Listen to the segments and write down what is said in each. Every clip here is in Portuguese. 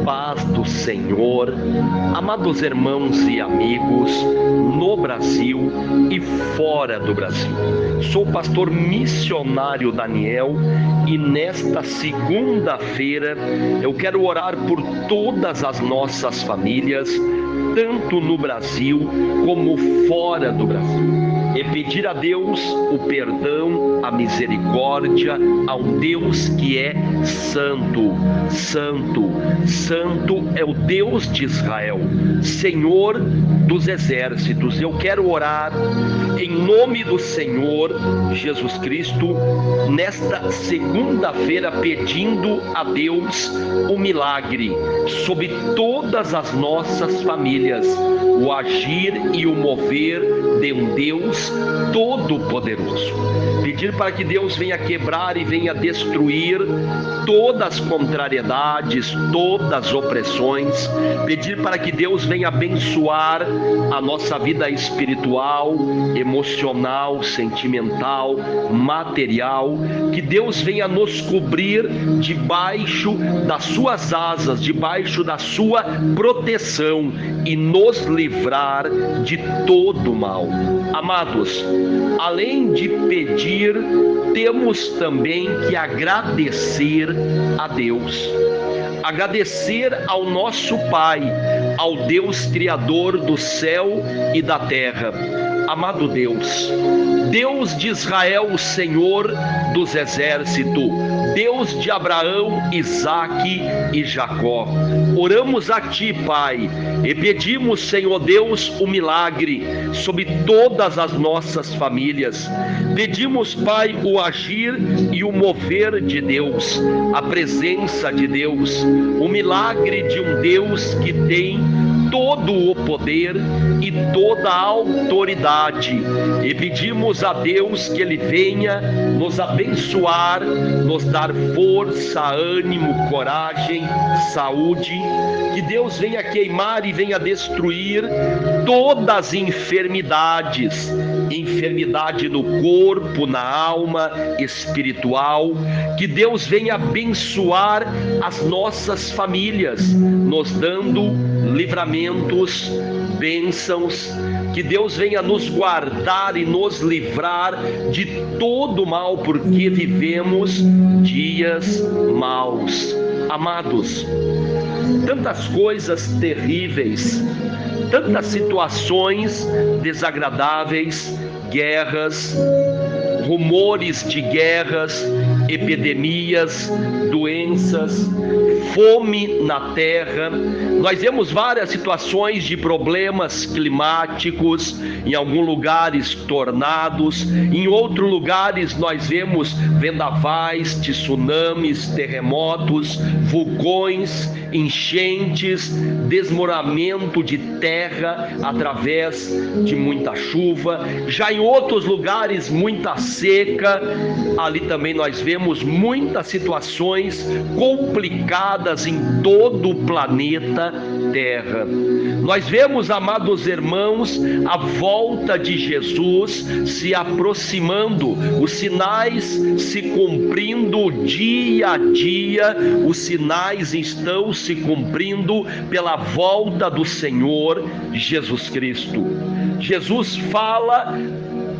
paz do Senhor, amados irmãos e amigos, no Brasil e fora do Brasil. Sou o pastor missionário Daniel e nesta segunda-feira eu quero orar por todas as nossas famílias, tanto no Brasil como fora do Brasil. E pedir a Deus o perdão, a misericórdia, a um Deus que é santo, santo, santo é o Deus de Israel, Senhor dos exércitos. Eu quero orar em nome do Senhor Jesus Cristo, nesta segunda-feira, pedindo a Deus o milagre sobre todas as nossas famílias, o agir e o mover de um Deus Todo-Poderoso. Pedir para que Deus venha quebrar e venha destruir todas as contrariedades, todas as opressões. Pedir para que Deus venha abençoar a nossa vida espiritual, emocional, sentimental, material. Que Deus venha nos cobrir debaixo das suas asas, debaixo da sua proteção e nos livrar de todo mal. Amados, além de pedir, temos também que agradecer a Deus. Agradecer ao nosso Pai, ao Deus Criador do céu e da terra. Amado Deus, Deus de Israel, o Senhor dos exércitos, Deus de Abraão, Isaque e Jacó, oramos a Ti, Pai, e pedimos, Senhor Deus, o milagre sobre todas as nossas famílias. Pedimos, Pai, o agir e o mover de Deus, a presença de Deus, o milagre de um Deus que tem todo o poder e toda a autoridade, e pedimos a Deus que Ele venha nos abençoar, nos dar força, ânimo, coragem, saúde. Que Deus venha queimar e venha destruir todas as enfermidades, enfermidade no corpo, na alma, espiritual. Que Deus venha abençoar as nossas famílias, nos dando livramentos, bênçãos. Que Deus venha nos guardar e nos livrar de todo mal, porque vivemos dias maus. Amados, tantas coisas terríveis, tantas situações desagradáveis, guerras, rumores de guerras, epidemias, doenças, fome na terra. Nós vemos várias situações de problemas climáticos, em alguns lugares tornados, em outros lugares nós vemos vendavais, tsunamis, terremotos, vulcões, enchentes, desmoronamento de terra através de muita chuva. Já em outros lugares muita seca. Ali também nós vemos muitas situações complicadas em todo o planeta Terra. Nós vemos, amados irmãos, a volta de Jesus se aproximando, os sinais se cumprindo dia a dia. Os sinais estão se cumprindo pela volta do Senhor Jesus Cristo. Jesus fala,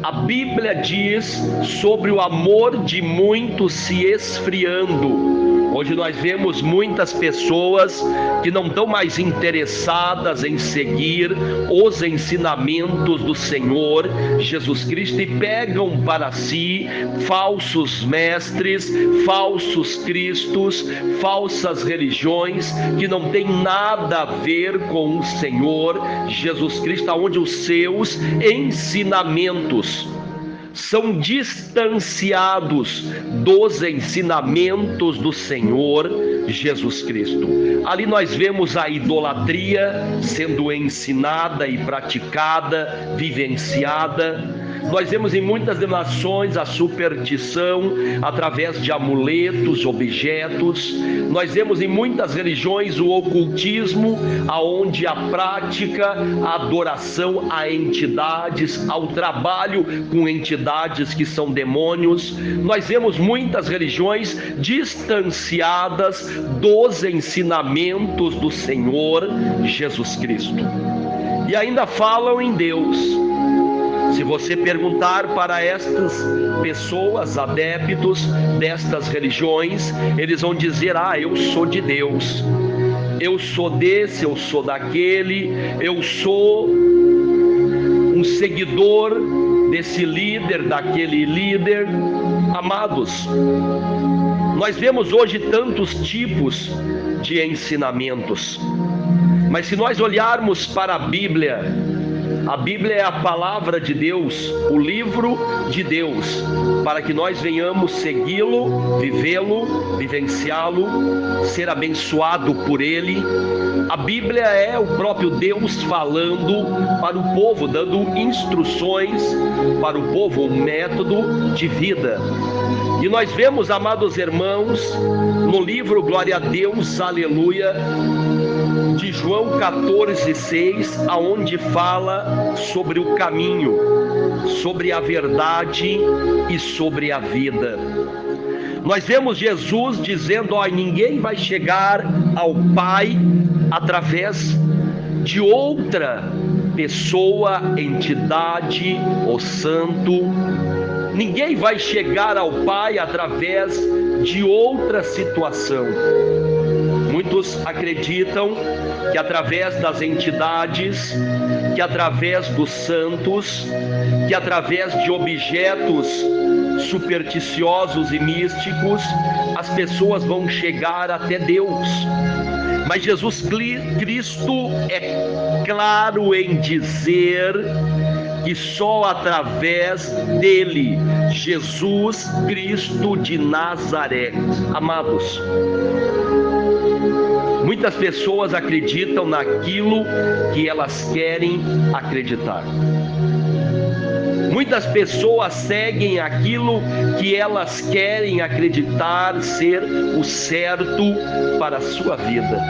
a Bíblia diz sobre o amor de muitos se esfriando. Hoje nós vemos muitas pessoas que não estão mais interessadas em seguir os ensinamentos do Senhor Jesus Cristo e pegam para si falsos mestres, falsos cristos, falsas religiões que não tem nada a ver com o Senhor Jesus Cristo, onde os seus ensinamentos são distanciados dos ensinamentos do Senhor Jesus Cristo. Ali nós vemos a idolatria sendo ensinada e praticada, vivenciada. Nós vemos em muitas denominações a superstição através de amuletos, objetos. Nós vemos em muitas religiões o ocultismo, aonde a prática, a adoração a entidades, ao trabalho com entidades que são demônios. Nós vemos muitas religiões distanciadas dos ensinamentos do Senhor Jesus Cristo. E ainda falam em Deus. Se você perguntar para estas pessoas, adeptos destas religiões, eles vão dizer: eu sou de Deus, eu sou desse, eu sou daquele, eu sou um seguidor desse líder, daquele líder. Amados, nós vemos hoje tantos tipos de ensinamentos, mas se nós olharmos para a Bíblia é a palavra de Deus, o livro de Deus, para que nós venhamos segui-lo, vivê-lo, vivenciá-lo, ser abençoado por ele. A Bíblia é o próprio Deus falando para o povo, dando instruções para o povo, um método de vida. E nós vemos, amados irmãos, no livro Glória a Deus, Aleluia, de João 14,6, aonde fala sobre o caminho, sobre a verdade e sobre a vida. Nós vemos Jesus dizendo: ninguém vai chegar ao Pai através de outra pessoa, entidade ou santo. Ninguém vai chegar ao Pai através de outra situação. Muitos acreditam que através das entidades, que através dos santos, que através de objetos supersticiosos e místicos, as pessoas vão chegar até Deus. Mas Jesus Cristo é claro em dizer que só através dele, Jesus Cristo de Nazaré. Amados, muitas pessoas acreditam naquilo que elas querem acreditar. Muitas pessoas seguem aquilo que elas querem acreditar ser o certo para a sua vida.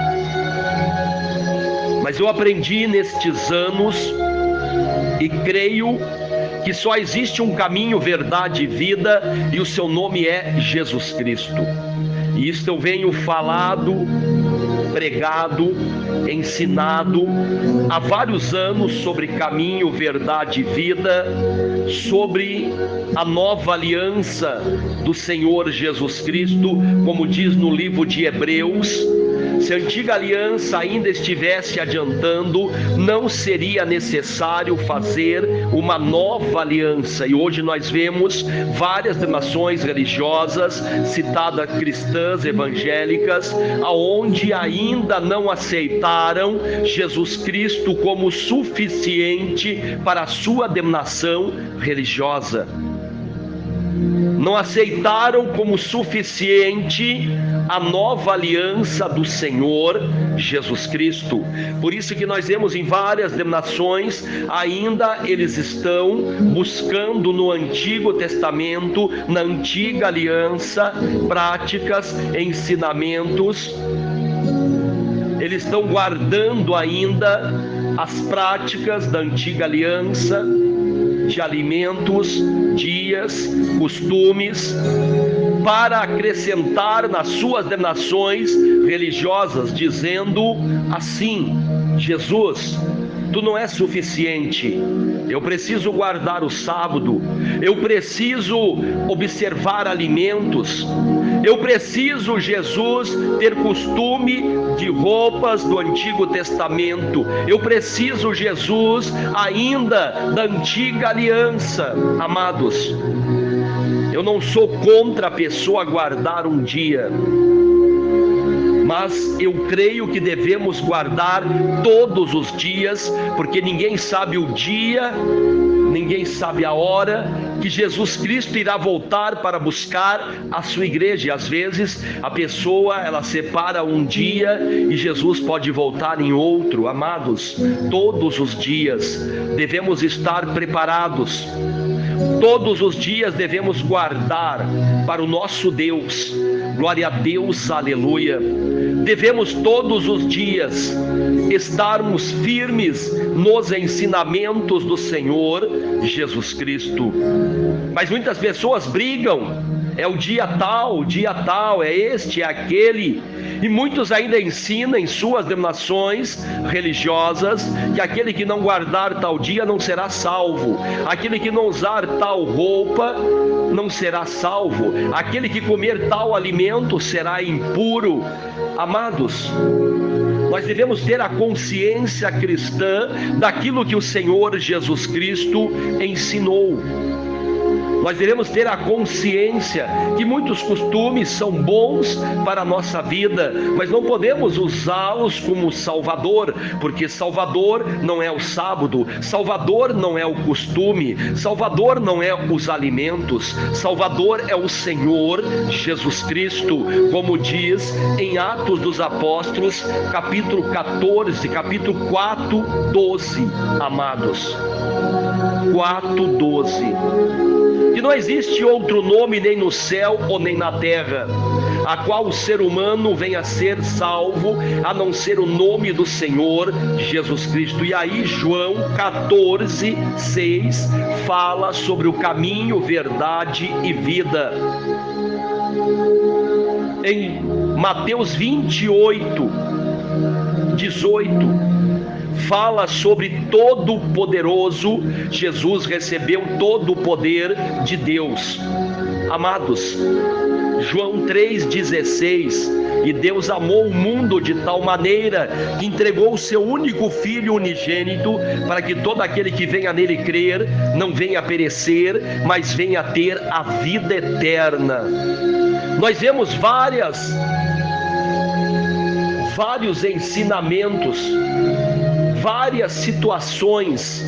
Mas eu aprendi nestes anos e creio que só existe um caminho, verdade e vida, e o seu nome é Jesus Cristo. E isto eu venho falado, pregado, ensinado há vários anos sobre caminho, verdade e vida, sobre a nova aliança do Senhor Jesus Cristo, como diz no livro de Hebreus. Se a antiga aliança ainda estivesse adiantando, não seria necessário fazer uma nova aliança. E hoje nós vemos várias denominações religiosas, citadas cristãs, evangélicas, aonde ainda não aceitaram Jesus Cristo como suficiente para a sua denominação religiosa. Não aceitaram como suficiente a nova aliança do Senhor Jesus Cristo. Por isso que nós vemos em várias denominações, ainda eles estão buscando no Antigo Testamento, na antiga aliança, práticas, ensinamentos. Eles estão guardando ainda as práticas da antiga aliança, de alimentos, dias, costumes, para acrescentar nas suas denominações religiosas, dizendo assim: Jesus, tu não és suficiente, eu preciso guardar o sábado, eu preciso observar alimentos, eu preciso, Jesus, ter costume de roupas do Antigo Testamento, eu preciso, Jesus, ainda da antiga aliança. Amados, eu não sou contra a pessoa guardar um dia, mas eu creio que devemos guardar todos os dias, porque ninguém sabe o dia, ninguém sabe a hora que Jesus Cristo irá voltar para buscar a sua igreja. E às vezes a pessoa, ela separa um dia e Jesus pode voltar em outro. Amados, todos os dias devemos estar preparados. Todos os dias devemos guardar para o nosso Deus. Glória a Deus, aleluia. Devemos todos os dias estarmos firmes nos ensinamentos do Senhor Jesus Cristo. Mas muitas pessoas brigam, é o dia tal, é este, é aquele. E muitos ainda ensinam em suas denominações religiosas que aquele que não guardar tal dia não será salvo, aquele que não usar tal roupa não será salvo, aquele que comer tal alimento será impuro. Amados, nós devemos ter a consciência cristã daquilo que o Senhor Jesus Cristo ensinou. Nós devemos ter a consciência que muitos costumes são bons para a nossa vida, mas não podemos usá-los como Salvador, porque Salvador não é o sábado, Salvador não é o costume, Salvador não é os alimentos, Salvador é o Senhor Jesus Cristo, como diz em Atos dos Apóstolos, capítulo 14, capítulo 4, 12, amados. 4, 12. Que não existe outro nome nem no céu ou nem na terra, a qual o ser humano venha a ser salvo, a não ser o nome do Senhor Jesus Cristo. E aí João 14, 6 fala sobre o caminho, verdade e vida. Em Mateus 28, 18 fala sobre Todo-Poderoso. Jesus recebeu todo o poder de Deus. Amados, João 3,16: e Deus amou o mundo de tal maneira que entregou o seu único Filho unigênito, para que todo aquele que venha nele crer não venha a perecer, mas venha a ter a vida eterna. Nós vemos vários ensinamentos, várias situações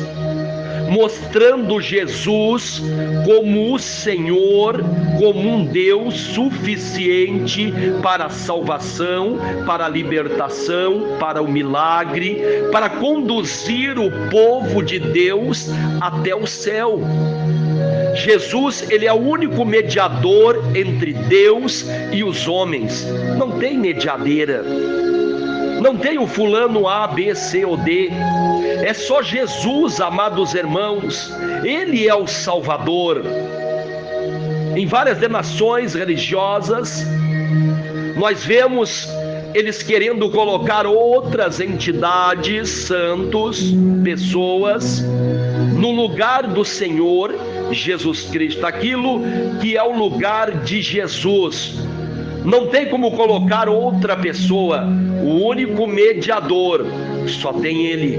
mostrando Jesus como o Senhor, como um Deus suficiente para a salvação, para a libertação, para o milagre, para conduzir o povo de Deus até o céu. Jesus, ele é o único mediador entre Deus e os homens. Não tem mediadeira. Não tem o fulano A, B, C ou D. É só Jesus, amados irmãos. Ele é o Salvador. Em várias denominações religiosas, nós vemos eles querendo colocar outras entidades, santos, pessoas, no lugar do Senhor Jesus Cristo, aquilo que é o lugar de Jesus. Não tem como colocar outra pessoa. O único mediador, só tem Ele.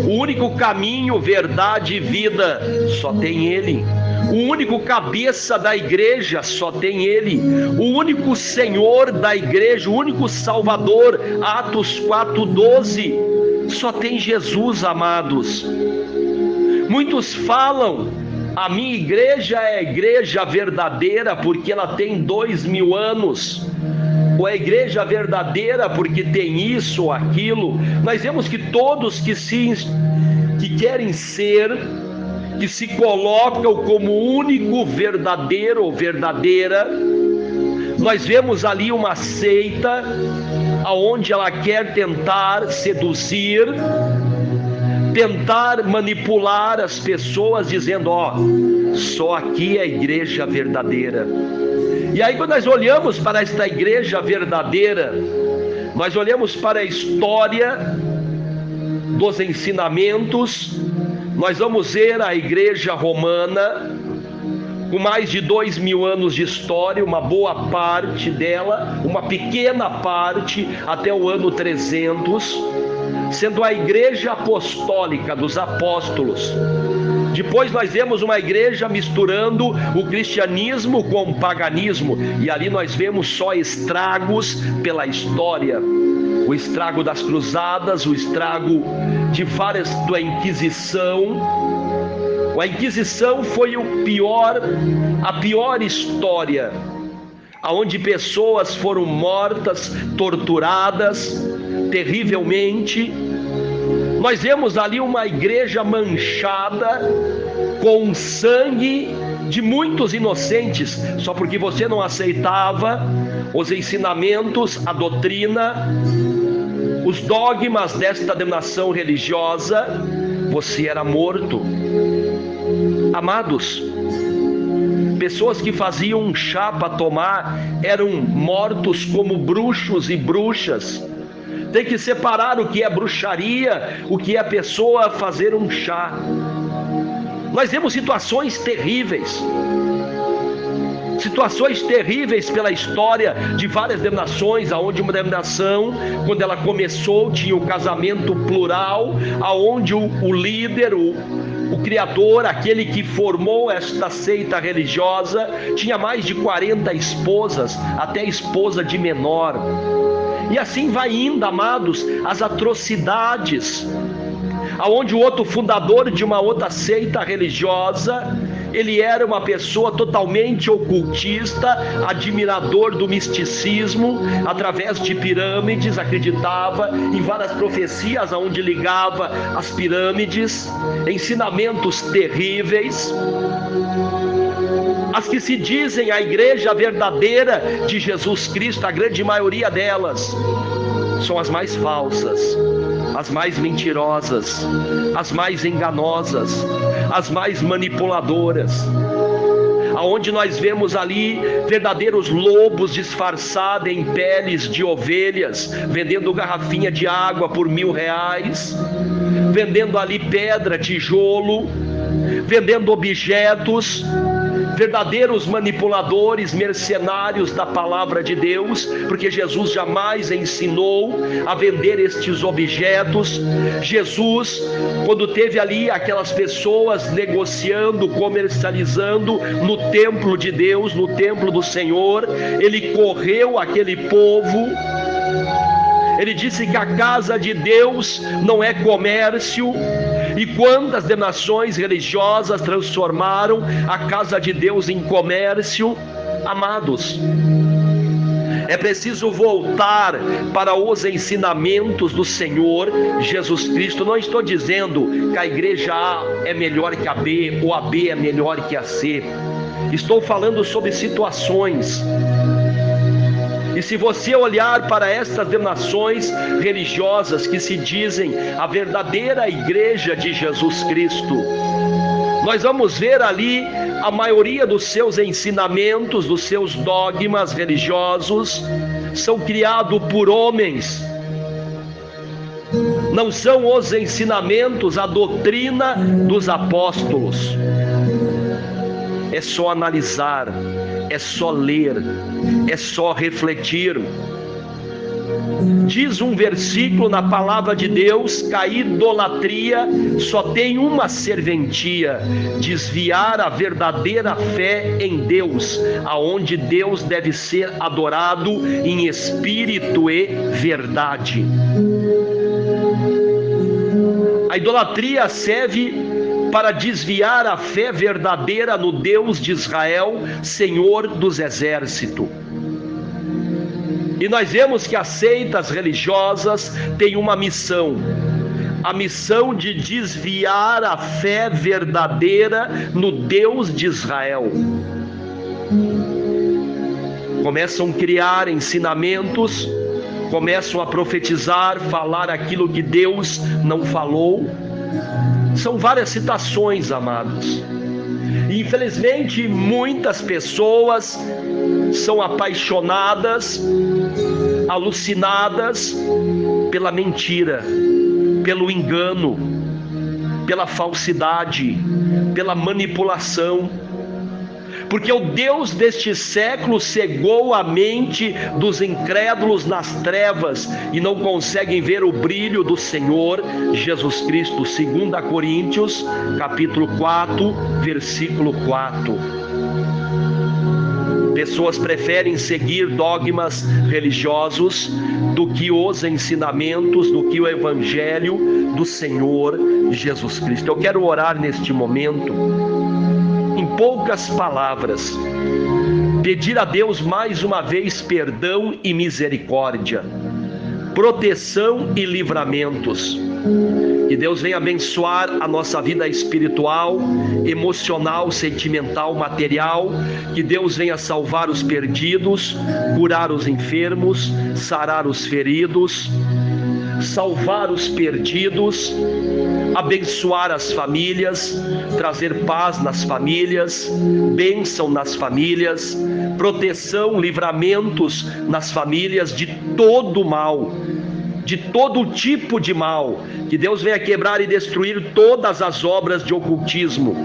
O único caminho, verdade e vida, só tem Ele. O único cabeça da igreja, só tem Ele. O único Senhor da igreja, o único Salvador, Atos 4:12, só tem Jesus, amados. Muitos falam: a minha igreja é a igreja verdadeira porque ela tem 2000 anos. Ou a igreja verdadeira porque tem isso ou aquilo. Nós vemos que todos que querem ser, que se colocam como único verdadeiro ou verdadeira, nós vemos ali uma seita aonde ela quer tentar seduzir, tentar manipular as pessoas, dizendo: ó, só aqui é a igreja verdadeira. E aí, quando nós olhamos para esta igreja verdadeira, nós olhamos para a história dos ensinamentos, nós vamos ver a igreja romana, com mais de 2000 anos de história, uma boa parte dela, uma pequena parte, até o ano 300, sendo a igreja apostólica dos apóstolos. Depois nós vemos uma igreja misturando o cristianismo com o paganismo, e ali nós vemos só estragos pela história. O estrago das cruzadas, o estrago de várias da Inquisição. A Inquisição foi a pior história, onde pessoas foram mortas, torturadas terrivelmente. Nós vemos ali uma igreja manchada com sangue de muitos inocentes, só porque você não aceitava os ensinamentos, a doutrina, os dogmas desta denominação religiosa, você era morto. Amados, pessoas que faziam um chá para tomar eram mortos como bruxos e bruxas. Tem que separar o que é bruxaria, o que é a pessoa fazer um chá. Nós vemos situações terríveis pela história de várias denominações, aonde uma denominação, quando ela começou, tinha o casamento plural, aonde o líder, o criador, aquele que formou esta seita religiosa, tinha mais de 40 esposas, até esposa de menor. E assim vai indo, amados, as atrocidades, aonde o outro fundador de uma outra seita religiosa, ele era uma pessoa totalmente ocultista, admirador do misticismo, através de pirâmides, acreditava em várias profecias aonde ligava as pirâmides, ensinamentos terríveis. As que se dizem a igreja verdadeira de Jesus Cristo, a grande maioria delas são as mais falsas, as mais mentirosas, as mais enganosas, as mais manipuladoras, aonde nós vemos ali verdadeiros lobos disfarçados em peles de ovelhas, vendendo garrafinha de água por R$1.000, vendendo ali pedra, tijolo, vendendo objetos, verdadeiros manipuladores, mercenários da palavra de Deus, porque Jesus jamais ensinou a vender estes objetos. Jesus, quando teve ali aquelas pessoas negociando, comercializando no templo de Deus, no templo do Senhor, ele correu aquele povo. Ele disse que a casa de Deus não é comércio. E quantas denominações religiosas transformaram a casa de Deus em comércio? Amados, é preciso voltar para os ensinamentos do Senhor Jesus Cristo. Não estou dizendo que a igreja A é melhor que a B, ou a B é melhor que a C. Estou falando sobre situações. E se você olhar para estas denominações religiosas que se dizem a verdadeira igreja de Jesus Cristo, nós vamos ver ali a maioria dos seus ensinamentos, dos seus dogmas religiosos, são criados por homens. Não são os ensinamentos, a doutrina dos apóstolos. É só analisar, é só ler, é só refletir. Diz um versículo na palavra de Deus que a idolatria só tem uma serventia: desviar a verdadeira fé em Deus, aonde Deus deve ser adorado em espírito e verdade. A idolatria serve para desviar a fé verdadeira no Deus de Israel, Senhor dos exércitos. E nós vemos que as seitas religiosas têm uma missão, a missão de desviar a fé verdadeira no Deus de Israel. Começam a criar ensinamentos, começam a profetizar, falar aquilo que Deus não falou. São várias citações, amados. E infelizmente muitas pessoas são apaixonadas, alucinadas pela mentira, pelo engano, pela falsidade, pela manipulação. Porque o Deus deste século cegou a mente dos incrédulos nas trevas e não conseguem ver o brilho do Senhor Jesus Cristo. 2 Coríntios, capítulo 4, versículo 4. Pessoas preferem seguir dogmas religiosos do que os ensinamentos, do que o evangelho do Senhor Jesus Cristo. Eu quero orar neste momento, em poucas palavras, pedir a Deus mais uma vez perdão e misericórdia, proteção e livramentos. Que Deus venha abençoar a nossa vida espiritual, emocional, sentimental, material. Que Deus venha salvar os perdidos, curar os enfermos, sarar os feridos, salvar os perdidos, abençoar as famílias, trazer paz nas famílias, bênção nas famílias, proteção, livramentos nas famílias de todo mal, de todo tipo de mal. Que Deus venha quebrar e destruir todas as obras de ocultismo,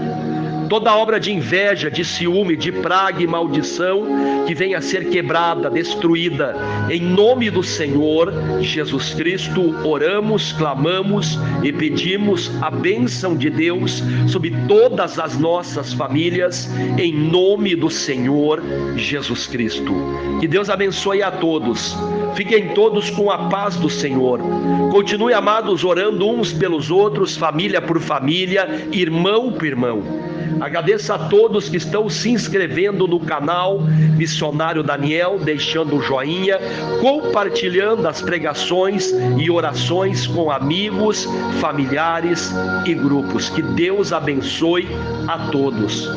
toda obra de inveja, de ciúme, de praga e maldição, que venha a ser quebrada, destruída, em nome do Senhor Jesus Cristo. Oramos, clamamos e pedimos a bênção de Deus sobre todas as nossas famílias, em nome do Senhor Jesus Cristo. Que Deus abençoe a todos. Fiquem todos com a paz do Senhor. Continue, amados, orando uns pelos outros, família por família, irmão por irmão. Agradeço a todos que estão se inscrevendo no canal Missionário Daniel, deixando o joinha, compartilhando as pregações e orações com amigos, familiares e grupos. Que Deus abençoe a todos.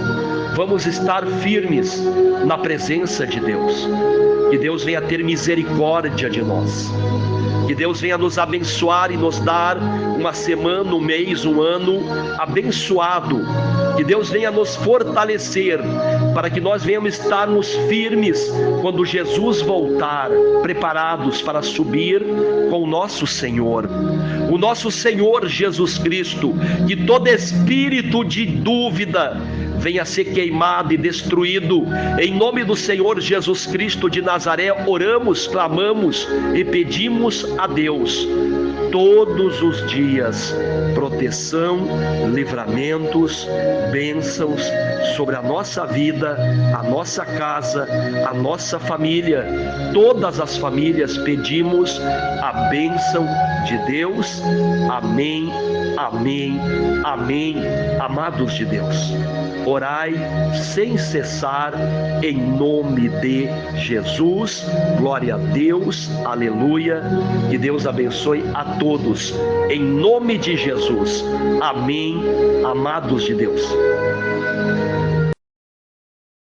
Vamos estar firmes na presença de Deus. Que Deus venha ter misericórdia de nós. Que Deus venha nos abençoar e nos dar uma semana, um mês, um ano abençoado. Que Deus venha nos fortalecer para que nós venhamos estarmos firmes quando Jesus voltar, preparados para subir com o nosso Senhor. O nosso Senhor Jesus Cristo. Que todo espírito de dúvida venha ser queimado e destruído, em nome do Senhor Jesus Cristo de Nazaré. Oramos, clamamos e pedimos a Deus todos os dias proteção, livramentos, bênçãos sobre a nossa vida, a nossa casa, a nossa família. Todas as famílias pedimos a bênção de Deus. Amém, amém, amém. Amados de Deus, orai sem cessar, em nome de Jesus. Glória a Deus, aleluia. Que Deus abençoe a todos, em nome de Jesus. Amém, amados de Deus.